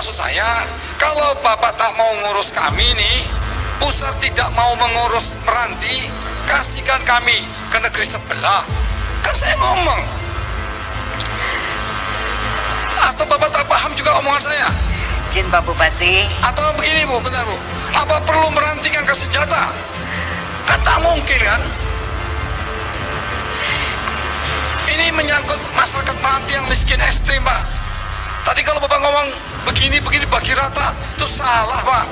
Maksud saya, kalau Bapak tak mau ngurus kami nih, pusat tidak mau mengurus Meranti, kasihkan kami ke negeri sebelah. Kan saya ngomong. Atau Bapak tak paham juga omongan saya? Izin Pak Bupati. Atau begini Bu, bentar Bu, apa perlu merantikan ke senjata? Kan tak mungkin kan? Ini menyangkut masyarakat Meranti yang miskin ekstrim Pak. Tadi kalau Bapak ngomong begini bagi rata, itu salah Pak.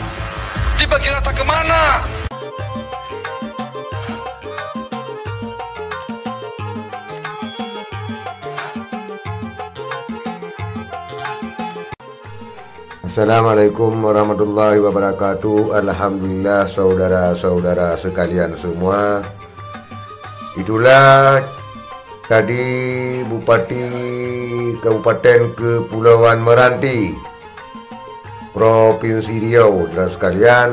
Dibagi rata kemana? Assalamualaikum warahmatullahi wabarakatuh. Alhamdulillah saudara-saudara sekalian semua. Itulah tadi Bupati Kabupaten Kepulauan Meranti Provinsi Riau, saudara sekalian,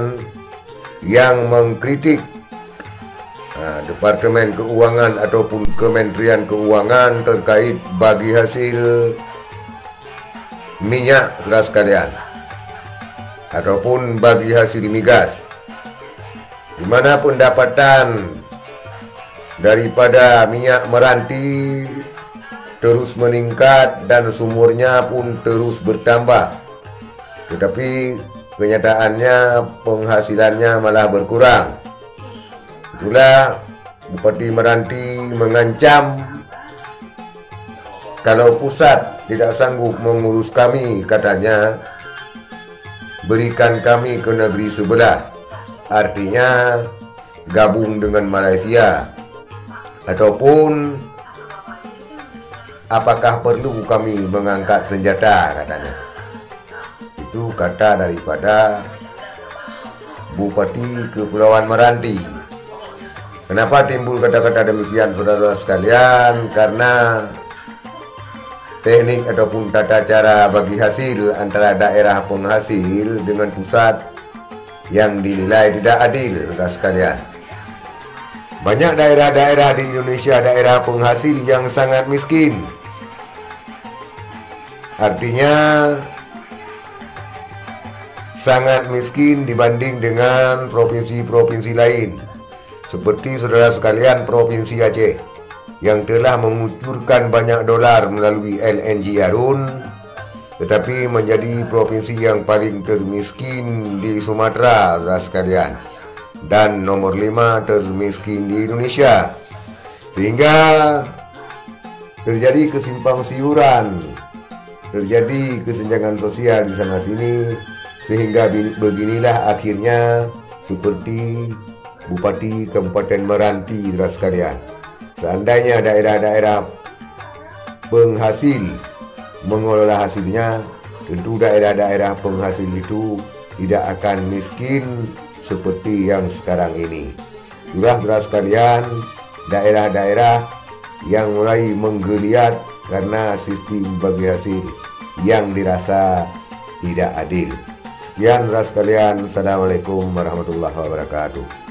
yang mengkritik Departemen Keuangan ataupun Kementerian Keuangan terkait bagi hasil minyak, saudara sekalian, ataupun bagi hasil migas, di mana pendapatan daripada minyak Meranti terus meningkat dan sumurnya pun terus bertambah, tetapi kenyataannya penghasilannya malah berkurang. Itulah Bupati Meranti mengancam kalau pusat tidak sanggup mengurus kami, katanya, berikan kami ke negeri sebelah. Artinya gabung dengan Malaysia. Ataupun apakah perlu kami mengangkat senjata, katanya. Itu kata daripada Bupati Kepulauan Meranti. Kenapa timbul kata-kata demikian, saudara sekalian? Karena teknik ataupun tata cara bagi hasil antara daerah penghasil dengan pusat yang dinilai tidak adil, saudara sekalian. Banyak daerah-daerah di Indonesia, daerah penghasil yang sangat miskin. Artinya sangat miskin dibanding dengan provinsi-provinsi lain. Seperti saudara sekalian Provinsi Aceh yang telah mengucurkan banyak dolar melalui LNG Arun, tetapi menjadi provinsi yang paling termiskin di Sumatera, saudara sekalian, dan nomor 5 termiskin di Indonesia, sehingga terjadi kesimpang siuran, terjadi kesenjangan sosial di sana sini, sehingga beginilah akhirnya seperti Bupati Kabupaten Meranti, saudara sekalian. Seandainya daerah-daerah penghasil mengelola hasilnya, tentu daerah-daerah penghasil itu tidak akan miskin seperti yang sekarang ini. Itulah, saudara sekalian, daerah-daerah yang mulai menggeliat karena sistem bagi hasil yang dirasa tidak adil. Sekian, saudara sekalian. Assalamualaikum warahmatullahi wabarakatuh.